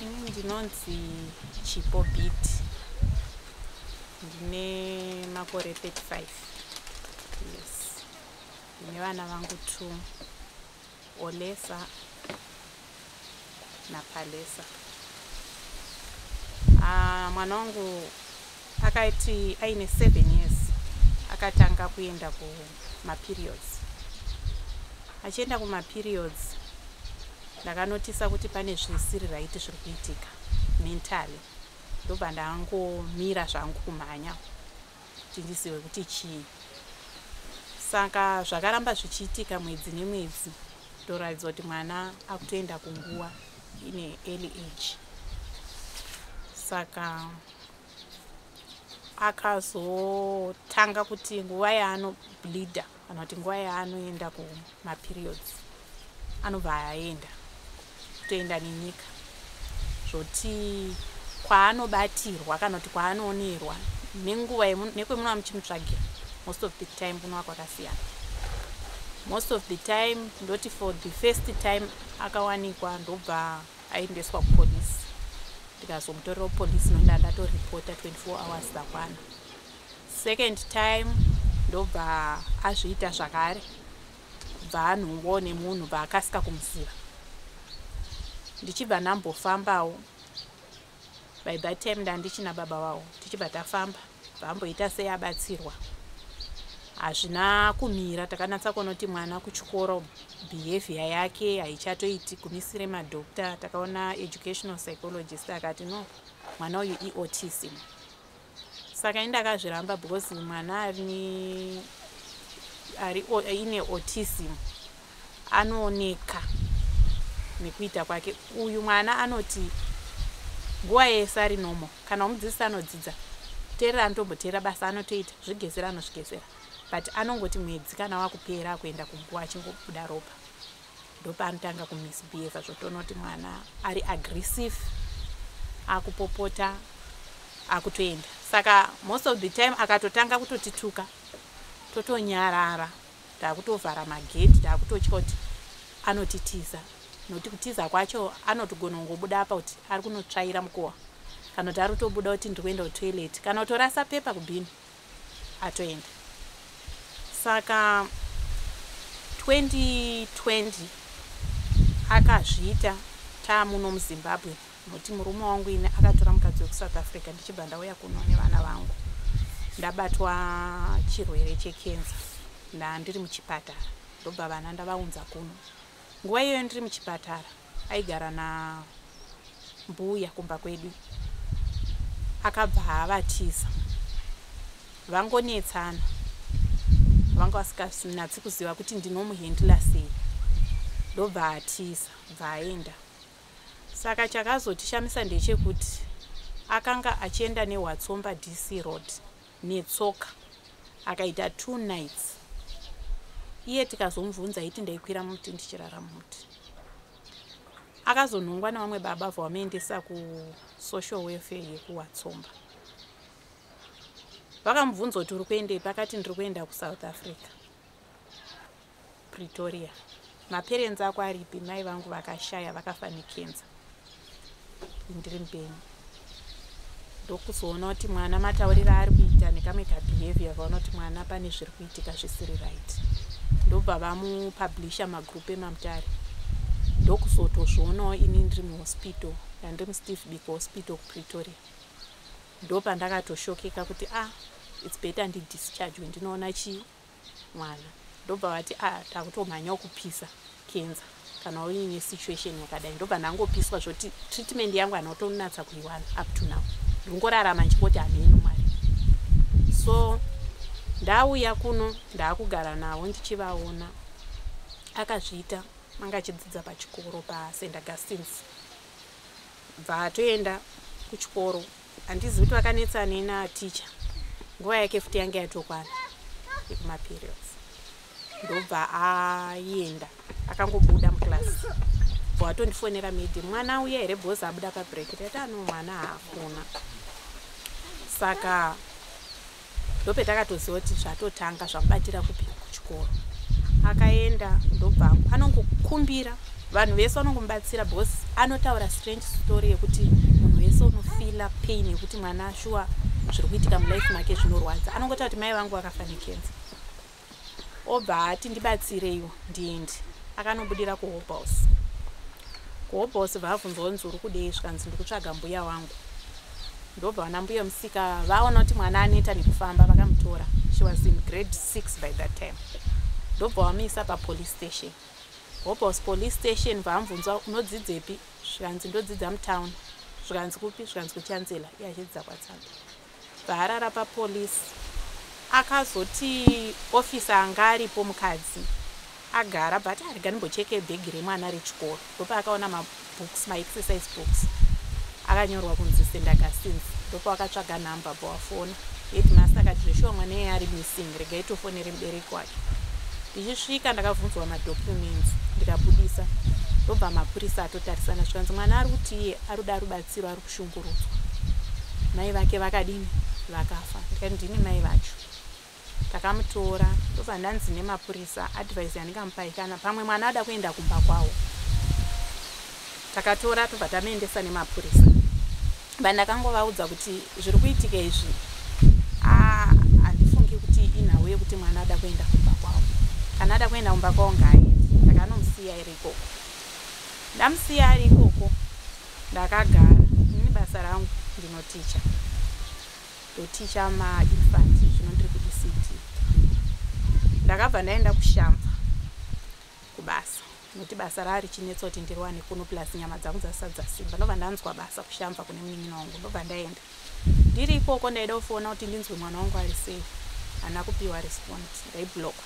Ini ndinonzi Chipo Beat. Ndine makore 35. Yes. Ndine vana vangu 2. Olesa na Palesa. Mwana wangu akaiti aine 7 years akatanga kuenda kuma-periods. Achienda kuma-periods ndakanotisa kuti pane zvisiri right zviri kuitika mentally. Ndobva ndangomira zvangu kumhanya kuti ndizive kuti chii. Saka zvakaramba zvichiitika mwedzi nemwedzi ndoratidza kuti mwana akutoenda kunguva ine early age. Saka akazotanga kuti nguva yaanobleeda kana kuti nguva yaanoenda kuma-periods anobva aenda kutoenda nenyika zvoti kwaanobatirwa kana kuti kwaanoonerwa nenguva nekwemunova muchimutsvagira most of the time kunova kwakasiyana. Most of the time ndoti for the first time akawanikwa ndobva aendeswa kupolisi. Ndikazomutorera kupolisi ndoenda ndatoripota 24 hours dzakwana. Second time ndobva azviita zvakare bva anhuwo nemunhu bva akasika kumuziva. Ndichibva ndambofambawo by that time ndandichina baba wavo tichibva tafamba bvamboita sei abatsirwa. Hazvina kumira takanatsa kuona kuti mwana kuchikoro behavior yake haichatoiti kumisire madhokta. Takaona educational psychologist akati no mwana uyu autism. Saka indakazviramba because mwana ine autism anooneka nekuita kwake. Uyu mwana anoti nguva yese ari normal. Kana umudzidzisi anodzidza teerera anotomboteera basa anotoita zvigezera anozvigezera. But anongoti mwedzi kana wakupera kuenda kunguva achingobuda ropa. Ndopa anotanga kumisbehave zvotoona kuti mwana ari aggressive, akupopota, akutoenda. Saka most of the time akatotanga kutotituka totonyarara takutovhara magedhi takutotya kuti anotitiza. Nokuti kutiza kwacho anotogona kungobuda apa kuti ari kunotsvaira mukowa kana kuti ari kutobuda kuti ndiri kuenda kutoilet kana kutorasa pepa kubhini atoenda. Saka 2020 akazviita taamuno muZimbabwe nokuti murume wangu ine akatora mukadzi wekuSouth Africa ndichibva ndauya kuno nevana vangu. Ndabatwa chirwere chekenza ndandiri muchipatara ndobva vana ndavaunza kuno. Nguva iyoyo ndiri muchipatara aigara nambuya kumba kwedu. Akabva avatiza vangonetsana vanga vasingatsi kuziva kuti ndinomuhendla sei. Ndobva atiza bva aenda. Saka chakazotishamisa ndechekuti akanga achienda neWatsomba DC Road netsoka akaita 2 nights. Iye tikazomubvunza iti ndaikwira muti ndichirara muti. Akazonhongwa nevamwe baba vavamuendesa kusocial welfare yekuWatsomba. Vakamubvunza kuti uri kuendei pakati ndiri kuenda kuSouth Africa Pretoria. Maparents ako aripi? Mai vangu vakashaya vakafa nekenza. Ndiri mupenyu. Ndokuzoona kuti mwana mataurira ari kuita nekamwe kabehavior vaona kuti mwana pane zviri kuitika zvisiri right. Ndobva vamupublisha magroup eMamutare. Ndokuzotozvionawo ini ndiri muhospital ndandiri muSteve Biko Hospital kuPretoria. Ndopa ndakatoshokeka kuti it's better ndidischarge ndinoona chi mwana. Ndobva vati takutomhanya kupisa kenza kana uine situation yakadai. Ndobva ndangopiswa zvoti treatment yangu anotonatsa kuiwana up to now. Ndongorarama ndichingoti ameno mwari. So ndauya kuno ndakugara navo ndichivaona. Akazviita manga achidzidza pachikoro paSt Augustine's. Bva toenda kuchikoro. Handizivi kuti vakanetsana naticha. Nguva yake futi yange yatokwana yekuma-periods. Ndobva aenda akangobuda muklasi. Bvatondifonera medi mwana uya here bhozi abuda pabreak. Ndati ano mwana haakuna. Saka ndopetakatoziva kuti zvatotanga zvamubatira kuchikoro. Akaenda ndobva anongokumbira vanhu vese vanongomubatsira because anotaura strange story yekuti munhu wese unofila pain yekuti mwana shuwa zviri kuitika mulife make zvinorwadza. Anongoti mai vangu vakafa nekenza, obva ati ndibatsireiwo ndiende. Akanobudira kuHope House. KuHope House vabvunzwa kunzi uri kudei, zvikanzi ndiri kutsvaga mbuya wangu. Ndobva vana mbuya musika vaona kuti mwana anoita nekufamba, vakamutora. She was in grade 6 by that time. Ndobva vamuisa papolice station. Hope House police station vamubvunzwa unodzidzepi, zvikanzi ndodzidza mutown. Zvikanzi kupi, zvikanzi kuChancellor. Iye achidzidza kwaTsamba. Vaarara papolice. Akazoti ofisa anga aripo mukadzi agara, but arega ndimbocheke bhegi remwana rechikoro. Ndopa akaona mabooks, ma-exercise books akanyorwa kunzi St. Augustine's. Ndopa akatsvaga namba bwafona. Headmaster akati zveshuwa mwana iye ari missing, regai tofonere mubereki wake. Ndichisvika ndakabvunzwa madocuments ndikabudisa. Ndobva mapurisa atotarisana zvikanzi mwana ari kuti iye ari kuda rubatsiro, ari kushungurudzwa. Mai vake vakadini, vakafa. Ndikati ndini mai vacho. Takamutora ndobva ndanzi nemapurisa advice yandingamupai kana pamwe mwana ada kuenda kumba kwawo. Takatora tobva tamuendesa nemapurisa. Bandakangovaudza kuti zviri kuitika izvi handifungi kuti inhawu yekuti mwana ada kuenda kumba kwawo. Kana ada kuenda kumba kwawo ngaaende. Ndakanomusiya ari ikoko. Ndamusiya ari ikoko ndakagara. Ini basa rangu ndinoticha. Ndoticha ma-infant zvinondiri kuti CT. Ndakabva ndaenda kushamba kubasa. Noti basa rari chinetsa kuti ndirwane kuno plus nyama dzangu dzasadza simba. Ndobva ndanzwa basa kushamba kune munin'ina wangu. Ndobva ndaenda. Ndiri ikoko ndaida kuona kuti ndinzwe mwana wangu ari sei. Hana kupiwa response. Ndaibloka.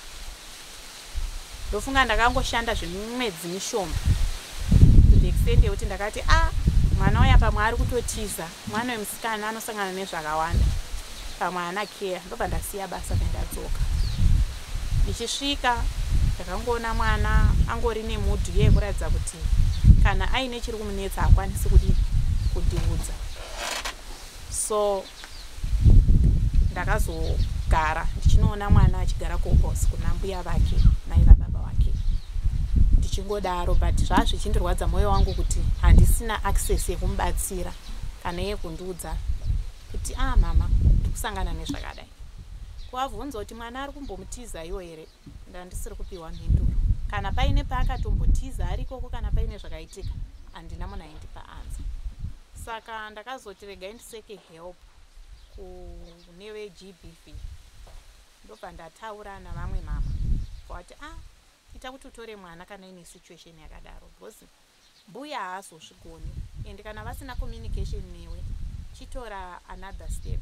Ndofunga ndakangoshanda zvemwedzi mishoma. To the extent yekuti ndakati mwana uya pamwe ari kutotiza, mwana wemusikana anosangana nezvakawanda. Pamwe ana care. Ndobva ndasiya basa ndadzoka. Ndichisvika ndakangoona mwana angori nemudhu yekuratidza kuti kana aine chiri kumunetsa akwanisi kundiudza. So ndakazogara ndichinoona mwana achigara kuHope House kuna mbuya vake mai vababa vake. Ndichingodaro, but zvazvichindirwadza mwoyo wangu kuti handisina access yekumubatsira kana yekundiudza kuti mama ndikusangana nezvakadai. Kuvabvunza kuti mwana ari kumbomutiza iwo here, ndandisiri kupiwa mhinduro. Kana paine paakatombotiza ari ikoko, kana paine zvakaitika, handina munhu aindipa answer. Saka ndakazoti regai ndiseke help kune veGBV. Ndobva ndataura navamwe mama kuti ita kuti utore mwana kana ine situation yakadaro, because mbuya haazozvigoni, and kana vasina communication newe chitora another step.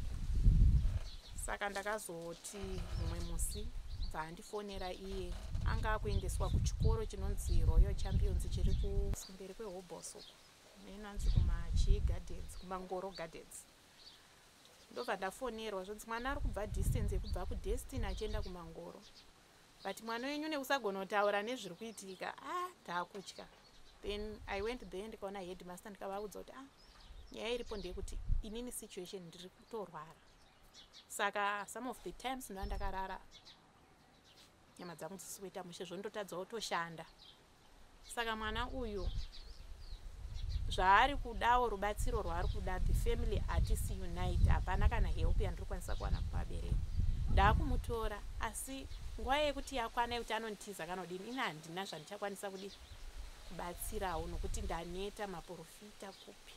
Saka ndakazoti mumwe musi bva ndifonera iye anga akuendeswa kuchikoro chinonzi Royal Champions chiri kumberi kweHope House nenanzi kumaChii Gardens, kumaNgoro Gardens. Ndobva ndafonerwa zvonzi mwana ari kubva distance yekubva kuDestiny achienda kumaNgoro, but mwana wenyu nekusagona kutaura nezviri kuitika taakutya. Then I went there ndikaona headmaster ndikavaudza kuti nyaya iripo ndeyekuti inini situation ndiri kutorwara. Saka some of the times ndandakarara nyama dzangu dzisikuita mushe, zvondotadza kutoshanda. Saka mwana uyu zvaari kudawo, rubatsiro rwaari kuda, the family hatisi unite, hapana kana help yandiri kwanisa kuwana kuvabereki. Ndakumutora, asi nguva yekuti yakwana yekuti anontiza kanodini, ini handina zvandichakwanisa kubatsirawo nokuti ndaneta maprofita kupi.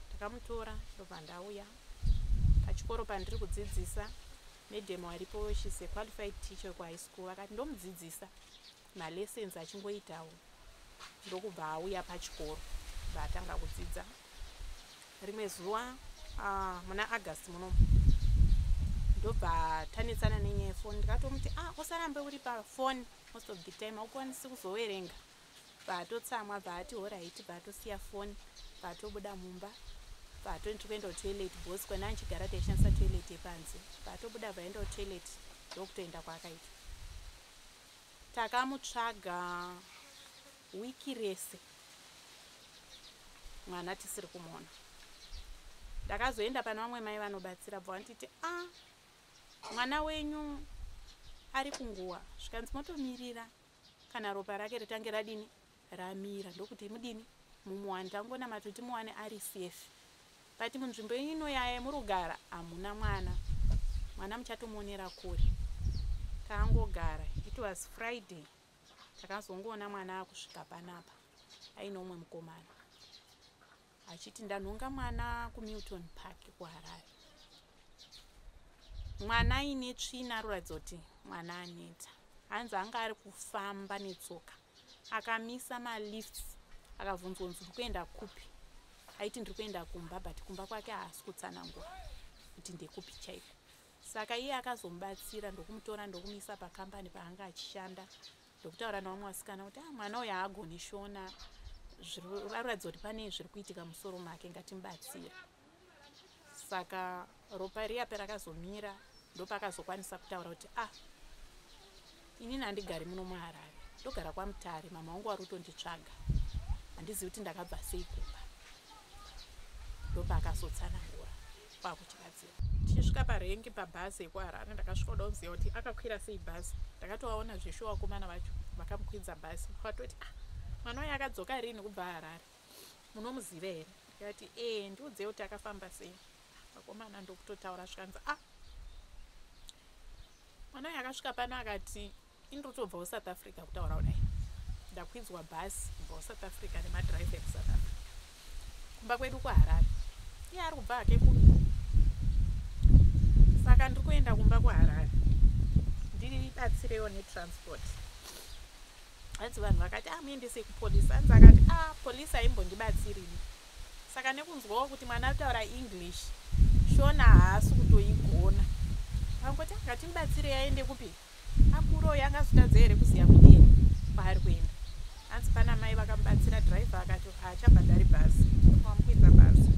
Ndakamutora ndobva ndauya pachikoro pandiri kudzidzisa. Madam waripo, she's a qualified teacher kuhigh school, vakati ndomudzidzisa malessons achingoitawo. Ndokubva auya pachikoro vatanga kudzidza. Rimwe zuva muna August muno ndobva tanetsana nenyaya yefoni. Ndikatomuti usarambe uri pafoni most of the time, haukwanisi kuzoverenga. Vatotsamwa, vati alright, vatosiya foni, vatobuda mumba, vatoti kuenda kutoilet, because kwena anchigara taishandisa toilet yepanze. Vatobuda vaenda kutoilet ndokutoenda kwaakaita. Takamutsvaga wiki rese mwana tisiri kumuona. Ndakazoenda pana vamwe mai vanobatsira, bva vanditi mwana wenyu ari kunguwa, zvikanzi motomirira kana ropa rake ritange radini ramira ndokuti mudini mumuwani tangona matoti muwane ari safe but munzvimbo ino yamurugara hamuna mwana muchatomuonera kuri. Taangogara, it was Friday, takazongoona mwana akusvika panapa aine umwe mukomana achiti ndanhonga mwana kuMilton Park kuHarare. Mwana aine tsvina aroratidza kuti mwana aneta, hanzi anga ari kufamba netsoka akamisa malifts akabvunzwa kunzi uri kuenda kupi, aiti ndiri kuenda kumba, but kumba kwake haasi kutsanangura kuti ndekupi chaiko. Saka iye akazomubatsira ndokumutora ndokumisa pakambani paanga achishanda ndokutaura nevamwe vasikana kuti mwana uyu haagoni shona, aroratidza kuti pane zviri kuitika musoro make, ngatimubatsira. Saka ropa riya parakazomira ndopakazokwanisa kutaura kuti inini handigari muno muHarare, ndogara kwaMutare, mama wangu ari kutonditsvaga, handizivi kuti ndakabva sei kumba. Ndopakazotsanangura kwakuchibatsira. Tichisvika parengi pabhazi yekuHarare ndakasvika kuda kuziva kuti akakwira sei bhazi. Ndakatovaona zvesho vakomana vacho vakamukwidza bhazi, vakatoti mwana uyu akadzoka rini kubva Harare, munomuziva here? Ndikati ndiudzei kuti akafamba sei. Vakomana ndokutotaura zvikanzi mwana uyu akasvika pano akati indotobvawo South Africa kutaura kudai, ndakwidzwa bhazi kubvawo South Africa nemadhiraivha ekuSouth Africa kumba kwedu kuHarare. Iye ari kubva hake kumi. Saka ndiri kuenda kumba kuHarare ndibatsirewo netransport. Hanzi vanhu vakati muendesei kupolisi. Hanzi akati polisi haimbondibatsirini. Saka nekunzwawo kuti mwana ari kutaura English shona haasi kutoigona, vangoti ngatimubatsirei aende kupi, akuro yangazotadza here kuziva kuti kwaari kuenda. Hanzi pana mai vakamubatsira, dhiraivha akati haachabhadhari bhazi, vamukwidza bhazi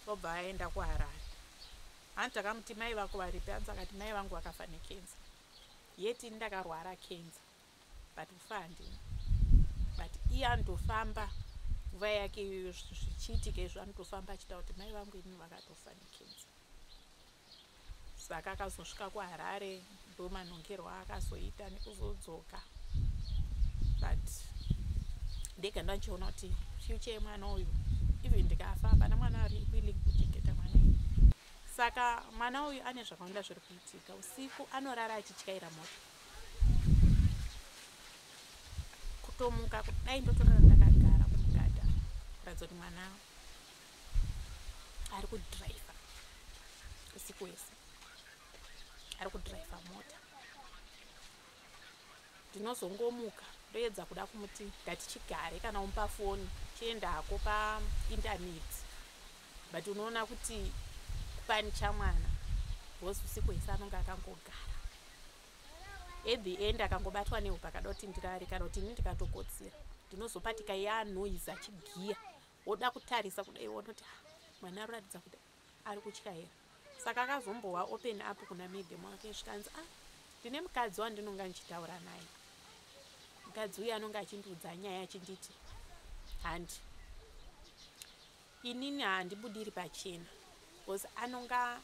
vobva aenda kuHarare. Hanzi takamuti mai vako varipi? Hanzi akati mai vangu vakafa nekenza. Yeti ndakarwara kenza but kufa handina, but iye andofamba nguva yake zvichiitika izvo, anotofamba achitaura kuti mai vangu inini vakatofa nekenza. Saka akazosvika kuHarare ndomanhongerwa akazoita nekuzodzoka, but ndega ndachiona kuti future yemwana uyu even ndikafa hapana mwana ari willing kuchengeta mwana uyu. Saka mwana uyu ane zvakawanda zviri kuitika. Usiku anorara achityaira mota, kutomuka kudai ndotorara ndakagara kumugadha kuratidza kuti mwana ari kudhiraivha usiku wese, ari kudhiraivha mota. Ndinozongomuka ndoedza kuda kumuti ngatichigare kana umupa foni chienda hako paindaneti, but unoona kuti kupani chamwana bhozi usiku wese anonga akangogara. At the end akangobatwa neupa akada kuti ndirare, kana kuti ini ndikatokotsira ndinozopatika noise achigiya, woda kutarisa kudai wonoti mwana aratidza kuti ari kutyaira. Saka akazombowa open up kuna madam wake zvikanzi ndine mukadzi wandinonga ndichitaura naye. Mukadzi uyu anonga achindiudza nyaya achinditi inini handibudiri pachena, because anonga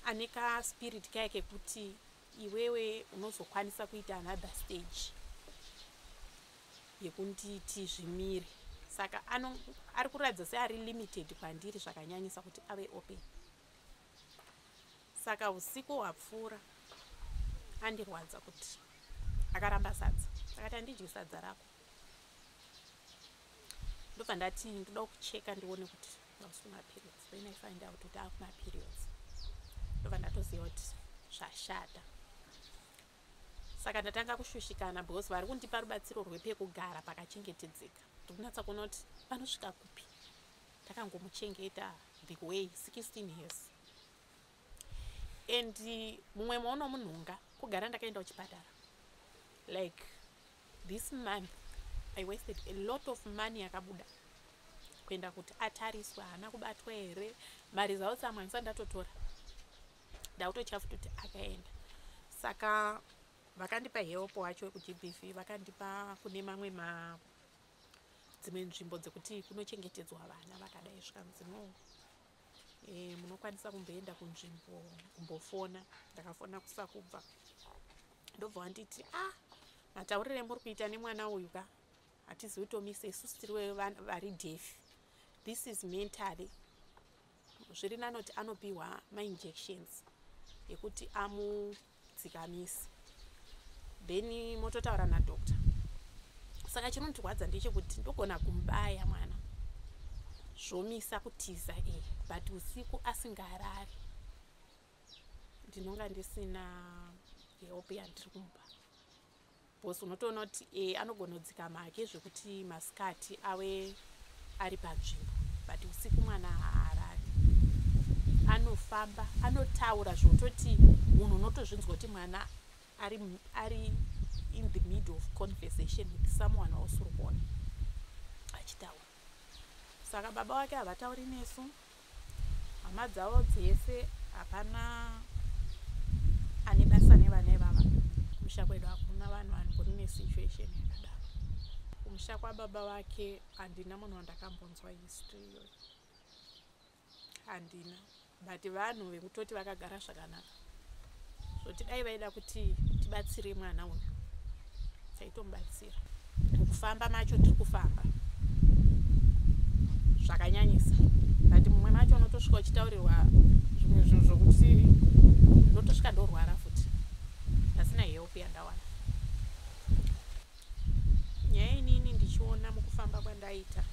ane kaspirit kaya kekuti iwewe unozokwanisa kuita another stage yekunditi zvimire. Saka ari kuratidza seari limited kwandiri zvakanyanyisa kuti ave open. Saka usiku hwapfuura andirwadza kuti akaramba sadza. Akati handidyi sadza rako. Ndobva ndati ndoda kucheka ndione kuti ndakusuna periods. Then I find out kuti akuna periods. Ndobva ndatoziva kuti zvashata. Saka ndatanga kushushikana because vari kundipa rubatsiro rwepekugara pakachengetedzeka. Ndokunatsa kuona kuti panosvika kupi. Ndakangomuchengeta the way 16 years. And mumwe maono munhunga kugara ndakaenda kuchipatara. Like this month I wasted a lot of money yakabuda kuenda kuti atariswa hana kubatwa here, mari zawo tsamwanisa ndatotora ndautochafuta kuti akaenda. Saka vakandipa help wacho kuGBV, vakandipa kune mamwe dzimwe nzvimbo dzekuti kunochengetedzwa vana vakadai zvikanzi munokwanisa kumboenda kunzvimbo kumbofona. Ndakafona kusakubva ndobva wanditi mataurire muri kuita nemwana uyu ka hatizi kutomisa isusu tiri vari deaf. This is mentally. Zviri nanoti anopiwa ma-injections ekuti amudzikamisi, then mototaura nadoctor. Saka chinotirwadza ndechekuti ndogona kumubaya mwana zvomisa kutiza but usiku asingarari ndinonga ndisina help yandiri kumupa. Bhosi unotoona kuti anogona kudzikama hake zvekuti masikati ave ari panzvimbo, but usiku mwana haarari, anofamba, anotaura zvototi munhu unotozvinzwa kuti mwana ari in the middle of conversation with someone else uri kuona achitaura. Saka baba wake havatauri nesu, hama dzavo dzese hapana ane basa nevana ivava. Kumusha kwedu hakuna vanhu vangori nesituation yakadaro. Kumusha kwababa wake handina munhu wandakambonzwa history iyoyo, handina. But vanhu vekutoti vakagara zvakanaka, zvoti dai vaida kuti tibatsire mwana uyu taitomubatsira. Mukufamba macho tiri kufamba zvakanyanyisa, but mumwe macho unotosvika uchitaurirwa zvimwe zvinhu zvokuti ndotosvika ndorwara futi pasina help yandawana. Nyaya inini ndichiona mukufamba kwandaita,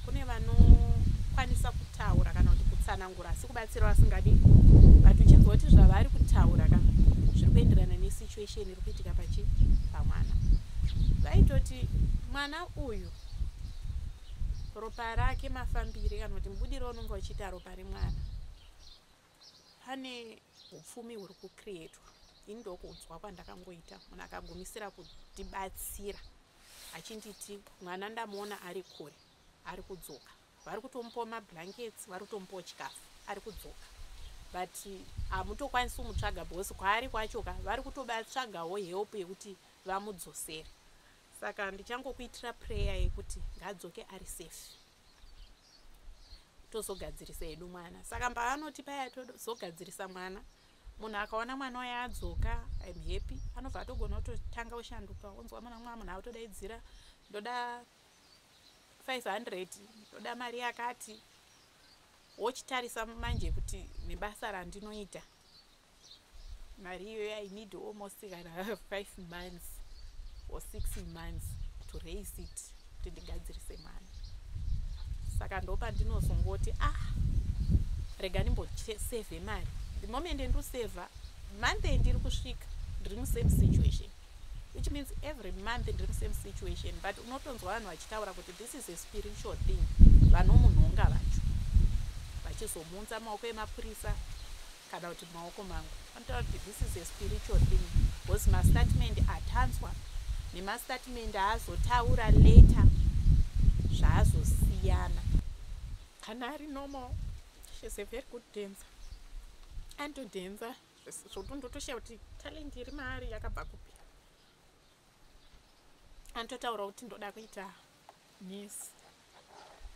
kune vanokwanisa kutaura kana kuti kutsanangura asi kubatsira vasingadi, but uchinzwa kuti zvavari kutaura ka zviri kuenderana nesituation iri kuitika pamwana. Vaitoti mwana uyu ropa rake mafambire kana kuti mubudiro unonga uchiita ropa remwana, pane upfumi huri kucreatwa. Ini ndokunzwa kwandakangoita, munhu akagumisira kundibatsira achinditi mwana ndamuona ari kure, ari kudzoka, vari kutomupawo mablankets, vari kutomupawo chikafu, ari kudzoka, but hamutokwanisi kumutsvaga bhosi kwaari kwachoka, vari kutobatsvagawo help yekuti vamudzosere. Saka ndichangokuitira prayer yekuti ngaadzoke ari safe, tozogadzirisa edu mwana. Saka pavanoti paya tozogadzirisa mwana, munhu akaona mwana waye adzoka, I'm happy, anobva atogona kutotanga kushanduka, onzwa munhu akutodaidzira ndoda 500, ndoda mari yakati, wochitarisa manje kuti nebasa randinoita mari iyoyo I need almost kana 5 months or 6 months to raise it kuti ndigadzirise mwana. Saka ndopa ndinozongoti rega ndimbosave mari. The moment ndoseva, month ndiri kusvika ndiri musame situation, which means every month ndiri musame situation. But unotonzwa vanhu vachitaura kuti this is a spiritual thing, vanomunhonga vacho vachizomunza maoko emapurisa kana kuti maoko mangu, vanotaura kuti this is a spiritual thing because mastatement atanzwa nemastatement aazotaura later zvaazosiyana. Kana ari normal, she's a very good dancer, andodhenza zvokuti ndotoshaya kuti talent iri maari yakabva kupi. Anototaura kuti ndoda kuita nesi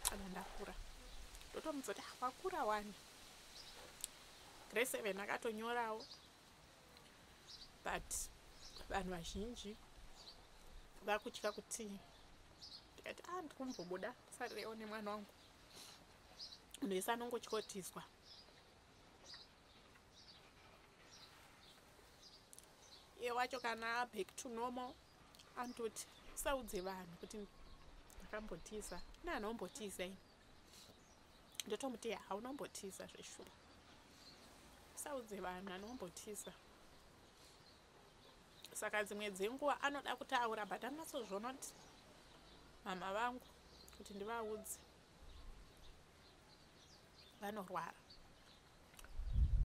kana ndakura, ndotomudza kuti wakura wani. Grade 7 akatonyorawo, but vanhu vazhinji vakutya kuti ndikati ndikumbobuda sarirewo nemwana wangu, munhu wese anongotyotiswa. Iye wacho kana back to normal andoti usaudze vanhu kuti ndakambotiza. Kune vanhu vombotiza ini, ndotomuti haunombotiza zveshuwa, usaudze vanhu anombotiza. Saka dzimwe dzenguva anoda kutaura, but anotsozviona kuti mama vangu kuti ndivaudze vanorwara.